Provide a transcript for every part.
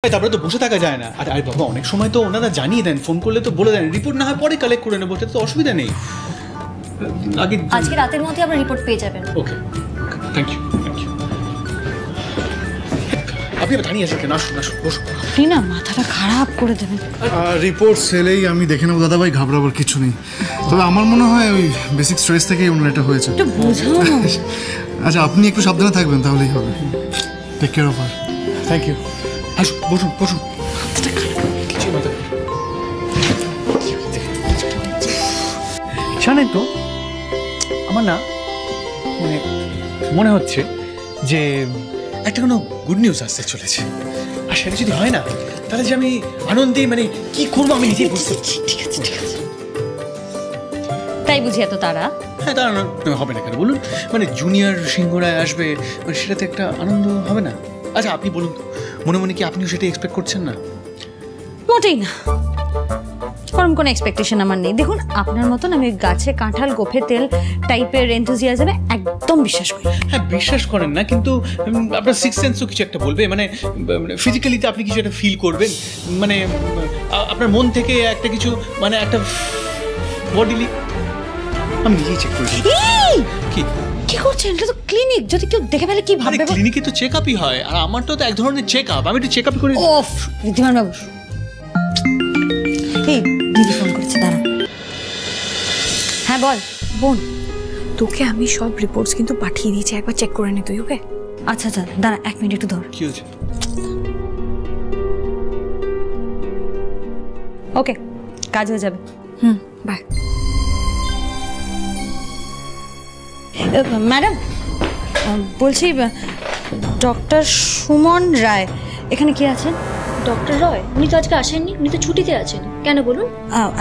তারপরে তো বসে থাকা যায় না। আর আরে বাবা, অনেক সময় তো ওনারা জানিয়ে দেন, ফোন করলে তো বলে দেন, রিপোর্ট না হয় পরে কালেক্ট করে নেবো, তো অসুবিধা নেই। আজকে রাতের মধ্যে আপনার রিপোর্ট পেয়ে যাবেন। ওকে, থ্যাংক ইউ, থ্যাংক ইউ। আপনি দাঁড়িয়ে আছেন কেন? আসুন আসুন, বসুন। আপনি না মাথাটা খারাপ করে দেবেন। রিপোর্ট সেলেই আমি দেখে নেবো দাদাভাই, ঘাবড়াবার কিছু নেই। তবে আমার মনে হয় ওই বেসিক স্ট্রেস থেকেই ওনার এটা হয়েছে। একটু বোঝাও। আচ্ছা, আপনি একটু সাবধানে থাকবেন, তাহলেই হবে। Take care of her. Thank you. আসুন, বসুন বসুন। কিছু মাথা জানেন তো, আমার না মানে মনে হচ্ছে যে একটা কোনো গুড নিউজ আসতে চলেছে। আর সেটা যদি হয় না, তাহলে যে আমি আনন্দে মানে কি করবো আমি নিজেই বুঝতে পারছি। ঠিক আছে ঠিক আছে। তাই বুঝি এত তারা? হ্যাঁ, তারা হবে না কেন বলুন? মানে জুনিয়র সিংহরায় আসবে, মানে সেটাতে একটা আনন্দ হবে না? আচ্ছা আপনি বলুন তো, মনে মনে কি আপনিও সেটা এক্সপেক্ট করছেন না? মোটেই না, কারণ কোনো এক্সপেকটেশন আমার নেই। দেখুন, আপনার মতন আমি গাছে কাঁঠাল গোফে তেল টাইপের এনথুজিয়াজমে একদম বিশ্বাস করি। হ্যাঁ, বিশ্বাস করেন না, কিন্তু আপনার সিক্স সেন্সও কিছু একটা বলবে। মানে ফিজিক্যালিতে আপনি কিছু একটা ফিল করবেন, মানে আপনার মন থেকে একটা কিছু, মানে একটা বডিলি। আমি নিজেই চেক করেছি। কি কি করছেন? এটা তো ক্লিনিক, যদি কেউ দেখে ফেলে কি ভাববে? ক্লিনিকে তো চেক আপই হয়, আর আমার তো এক ধরনের চেক আপ। আমি একটু চেক আপ করি। ওফ, ঋদ্ধিমান বাবু, এই দিদি ফোন করেছে, দাঁড়া। হ্যাঁ বল বোন। তোকে আমি সব রিপোর্টস কিন্তু পাঠিয়ে দিয়েছি, একবার চেক করে নি তুই। ওকে আচ্ছা আচ্ছা, দাঁড়া 1 মিনিট একটু ধর। কি হয়েছে? ওকে, কাজ হয়ে যাবে। বাই। ম্যাডাম বলছি, ডক্টর সুমন রায় এখানে কি আছেন? ডক্টর রয় উনি তো আজকে আসেননি, উনি তো ছুটিতে আছেন। কেন বলুন?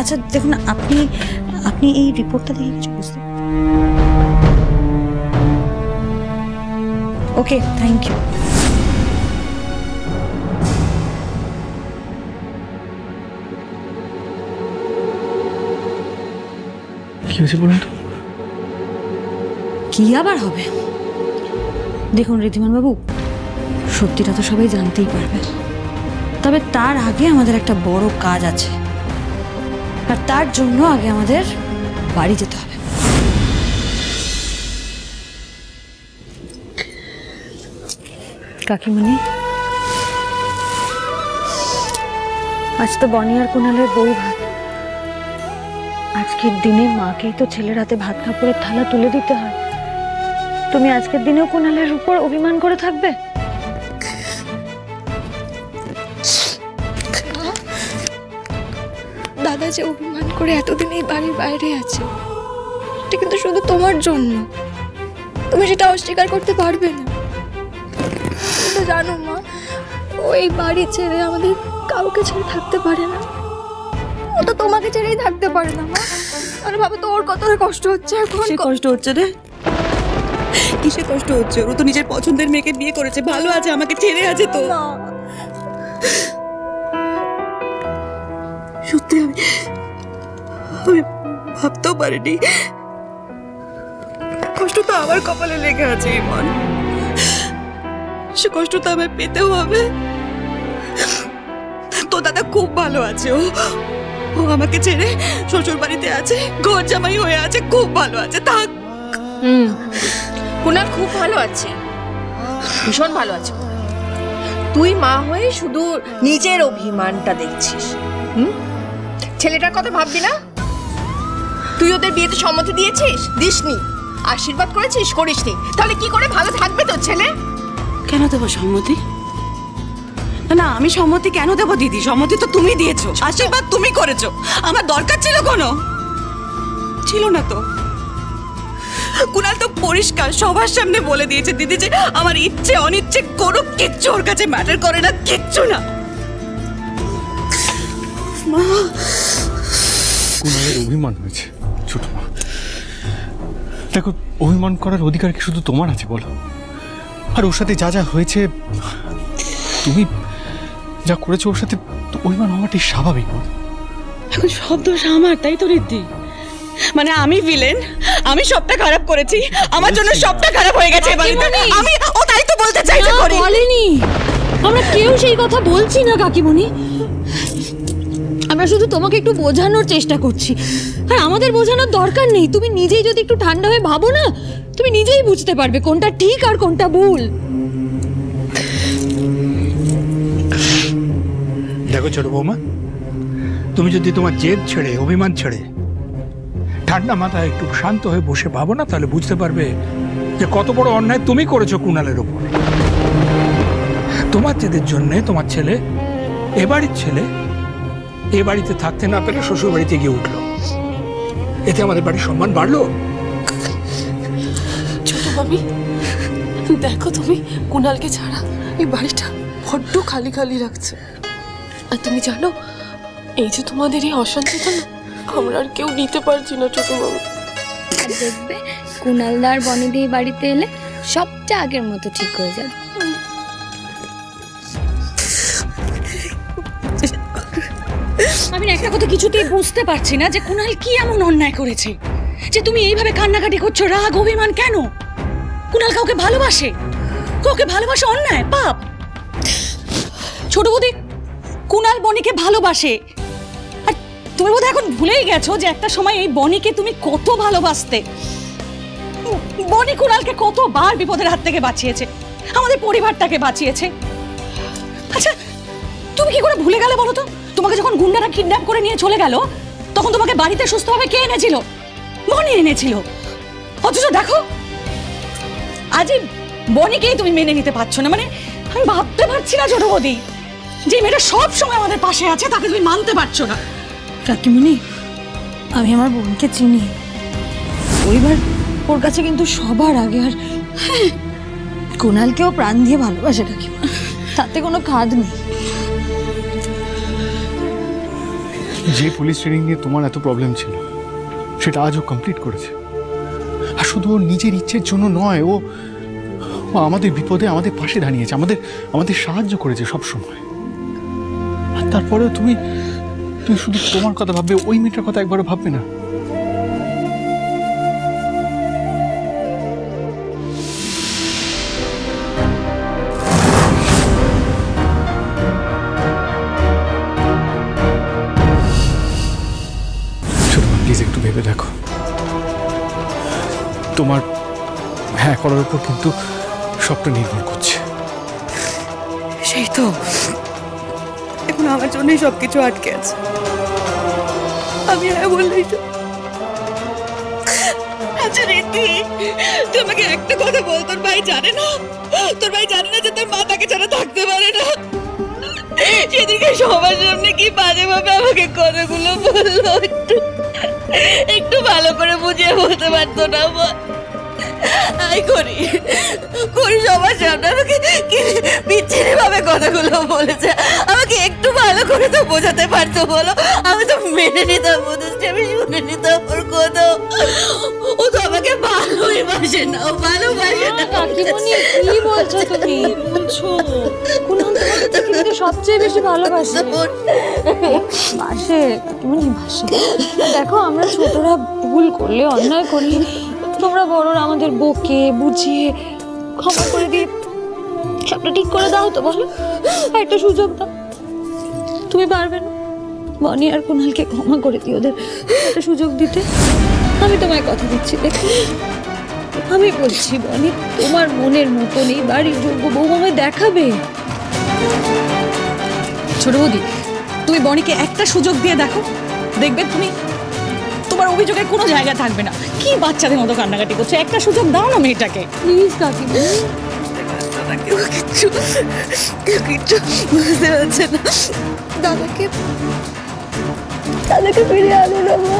আচ্ছা দেখুন, আপনি এই রিপোর্টটা দেখে কিছু বুঝতে? ওকে, থ্যাংক ইউ। কি হয়েছে বলুন তো? কি আবার হবে? দেখুন ঋদ্ধিমান বাবু, সত্যিটা তো সবাই জানতেই পারবে, তবে তার আগে আমাদের একটা বড় কাজ আছে, আর তার জন্য আগে আমাদের বাড়ি যেতে হবে। কাকিমণি, আজ তো বনি আর কুণালের বউ ভাত। আজকের দিনে মাকেই তো ছেলের হাতে ভাত কাপড়ের থালা তুলে দিতে হয়। তুমি আজকের দিনেও কুণালের উপর অভিমান করে থাকবে? দাদা যে অভিমান করে এতদিন এই বাড়ির বাইরে আছে, এটা কিন্তু শুধু তোমার জন্য। তুমি সেটা অস্বীকার করতে পারবে না। তুমি তো জানো মা, ওই বাড়ি ছেড়ে আমাদের কাউকে ছেড়ে থাকতে পারে না। ও তো তোমাকে ছেড়েই থাকতে পারে না মা। আরে বাবা, তো ওর কতটা কষ্ট হচ্ছে এখন। সে কষ্ট হচ্ছে রে? কিসে কষ্ট হচ্ছে? ও তো নিজের পছন্দের মেয়েকে বিয়ে করেছে, ভালো আছে, আমাকে ছেড়ে আছে তো। সত্যি আমি ভাবতেও পারিনি। কষ্ট তো আমার কপালে লেগে আছে ইমন, সে কষ্ট তো আমায় পেতেও হবে। তো দাদা খুব ভালো আছে, ও আমাকে ছেড়ে শ্বশুর বাড়িতে আছে, ঘর জামাই হয়ে আছে, খুব ভালো আছে। থাক। কুণাল খুব ভালো আছে, ভীষণ ভালো আছে। তুই মা হয়ে শুধু নিজের অভিমানটা দেখছিস। ছেলেটার কথা ভাববি না? তুই ওদের বিয়েতে সম্মতি দিয়েছিস? দিসনি। আশীর্বাদ করেছিস? করিসনি। তাহলে কি করে ভালো থাকবে তোর ছেলে? কেন দেবো সম্মতি? না, আমি সম্মতি কেন দেবো দিদি? সম্মতি তো তুমি দিয়েছো, আশীর্বাদ তুমি করেছো। আমার দরকার ছিল কোনো? ছিল না তো। কুণাল তো পরিষ্কার সবার সামনে বলে দিয়েছে দিদি যে আমার ইচ্ছে অনিচ্ছে করুক, কিচ্ছু ওর কাছে ম্যাটার করে না, কিচ্ছু না। কুণালের অভিমান হয়েছে ছোট মা। দেখো, অভিমান করার অধিকার কি শুধু তোমার আছে বলো? আর ওর সাথে যা যা হয়েছে, তুমি যা করেছো ওর সাথে, অভিমান হওয়াটাই স্বাভাবিক। এখন সব দোষ আমার, তাই তো রিদ্ধি? মানে আমি ভিলেন, আমি সবটা খারাপ করেছি, আমার জন্য সবটা খারাপ হয়ে গেছে। আমি ও তাই তো বলতে চাইছে। বলেনি। আমরা কেউ সেই কথা বলছি না কাকিমণি, আমরা শুধু তোমাকে একটু বোঝানোর চেষ্টা করছি। আর আমাদের বোঝানোর দরকার নেই, তুমি নিজেই যদি একটু ঠান্ডা হয়ে ভাবো না, তুমি নিজেই বুঝতে পারবে কোনটা ঠিক আর কোনটা ভুল। দেখো ছোট বৌমা, তুমি যদি তোমার জেদ ছেড়ে অভিমান ছেড়ে ঠান্ডা মাথায় একটু শান্ত হয়ে বসে ভাবো না, তাহলে বুঝতে পারবে যে কত বড় অন্যায় তুমি করেছো কুণালের ওপর। তোমার জেদের জন্য তোমার ছেলে, এ বাড়ির ছেলে, এ বাড়িতে থাকতে না পেরে শ্বশুর বাড়িতে গিয়ে উঠলো। এতে আমাদের বাড়ির সম্মান বাড়লো। ছোট মামি, দেখো তুমি কুণালকে ছাড়া এই বাড়িটা বড্ড খালি খালি লাগছে। আর তুমি জানো, এই যে তোমাদের এই অশান্তিটা না, আমরা আর কেউ নিতে পারছি না ছোট মামি। আর দেখবে কুণালদার বনিদি বাড়িতে এলে সবটা আগের মতো ঠিক হয়ে যাবে। আমি একটা কথা কিছুতেই বুঝতে পারছি না যে কুণাল কি এমন অন্যায় করেছে যে তুমি এইভাবে কান্নাকাটি করছো। রাগ অভিমান কেন? কুণাল কাউকে ভালোবাসে, কাউকে ভালোবাসা অন্যায়, পাপ? ছোট বৌদি, কুণাল বনিকে ভালোবাসে। আর তুমি বোধহয় এখন ভুলেই গেছো যে একটা সময় এই বনিকে তুমি কত ভালোবাসতে। বনি কুণালকে কতবার বিপদের হাত থেকে বাঁচিয়েছে, আমাদের পরিবারটাকে বাঁচিয়েছে। আচ্ছা, তুমি কি করে ভুলে গেলে বলো তো? তোমাকে যখন গুন্ডারা কিডন্যাপ করে নিয়ে চলে গেল, তখন তোমাকে বাড়িতে সুস্থভাবে কে এনেছিল? বনি এনেছিল। অথচ দেখো আজই বনিকেই তুমি মেনে নিতে পারছো না। মানে আমি ভাবতে পারছি না ছোট বৌদি, যে মেয়েটা সব সময় আমাদের পাশে আছে, তাকে তুমি মানতে পারছো না। কাকিমণি, আমি আমার বোনকে চিনি, পরিবার ওর কাছে কিন্তু সবার আগে। আর কুণালকেও প্রাণ দিয়ে ভালোবাসে কাকিমা, তাতে কোনো খাদ নেই। যে পুলিশ ট্রেনিং নিয়ে তোমার এত প্রবলেম ছিল, সেটা আজও কমপ্লিট করেছে। আর শুধু ওর নিজের ইচ্ছের জন্য নয়, ও আমাদের বিপদে আমাদের পাশে দাঁড়িয়েছে, আমাদের সাহায্য করেছে সব সময়। আর তারপরেও তুমি শুধু তোমার কথা ভাববে, ওই মেয়েটার কথা একবারও ভাববে না। প্লিজ একটু ভেবে দেখো, তোমার হ্যাঁ করার উপর কিন্তু সবটা নির্ভর করছে। সেই তো, এখন আমার জন্যই সবকিছু আটকে আছে। আমি হ্যাঁ বললেই তো। আচ্ছা রীতি, তুই আমাকে একটা কথা বল, তোর ভাই জানে না? তোর ভাই জানে না যে তোর মা তাকে ছাড়া থাকতে পারে না? সেদিকে সবার সামনে কি বাজে ভাবে আমাকে কথাগুলো বললো, একটু ভালো করে বুঝিয়ে বলতে পারতো না? আই করি সবার সামনে আমাকে কি বিচ্ছিরি ভাবে কথাগুলো বলেছে, আমাকে একটু ভালো করে তো বোঝাতে পারতো বলো? আমি তো মেনে নিতাম, বুঝেছি, আমি শুনে নিতাম ওর কথা। ও তো আমাকে ভালোই বাসে না, ও ভালোবাসে না। কাকিমণি, কি বলছো তুমি? বলছো কুণাল তোমাকে সবচেয়ে বেশি ভালোবাসে? বাসে কাকিমণি, বাসে। দেখো, আমরা ছোটরা ভুল করলে, অন্যায় করলে, তোমরা বড়রা আমাদের বকে বুঝিয়ে ক্ষমা করে দিয়ে সবটা ঠিক করে দাও তো, বলো? একটা সুযোগ দাও। তুমি পারবে না বনি আর কুণালকে ক্ষমা করে দিও, ওদের একটা সুযোগ দিতে? আমি তোমায় কথা দিচ্ছি, দেখো আমি বলছি, বনি তোমার মনের মতন এই বাড়ির যোগ্য বউ আমায় দেখাবে। ছোট বৌদি, তুমি বনিকে একটা সুযোগ দিয়ে দেখো, দেখবে তুমি তোমার অভিযোগের কোনো জায়গা থাকবে না। কি বাচ্চাদের মতো কান্নাকাটি করছে, একটা সুযোগ দাও না মেয়েটাকে, প্লিজ কাকিমা। কেউ কিচ্ছু বুঝতে পারছে না। দাদাকে ফিরে আনো না মা,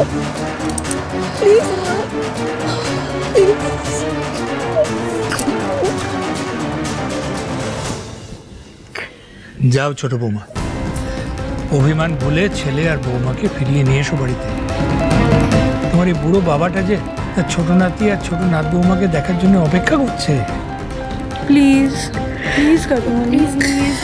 প্লিজ মা, যাও ছোট বৌমা, অভিমান ভুলে ছেলে আর বৌমাকে ফিরিয়ে নিয়ে এসো বাড়িতে। তোমার এই বুড়ো বাবাটা যে তার ছোট নাতি আর ছোট নাত বৌমাকে দেখার জন্য অপেক্ষা করছে। প্লিজ প্লিজ কাকিমা, প্লিজ প্লিজ।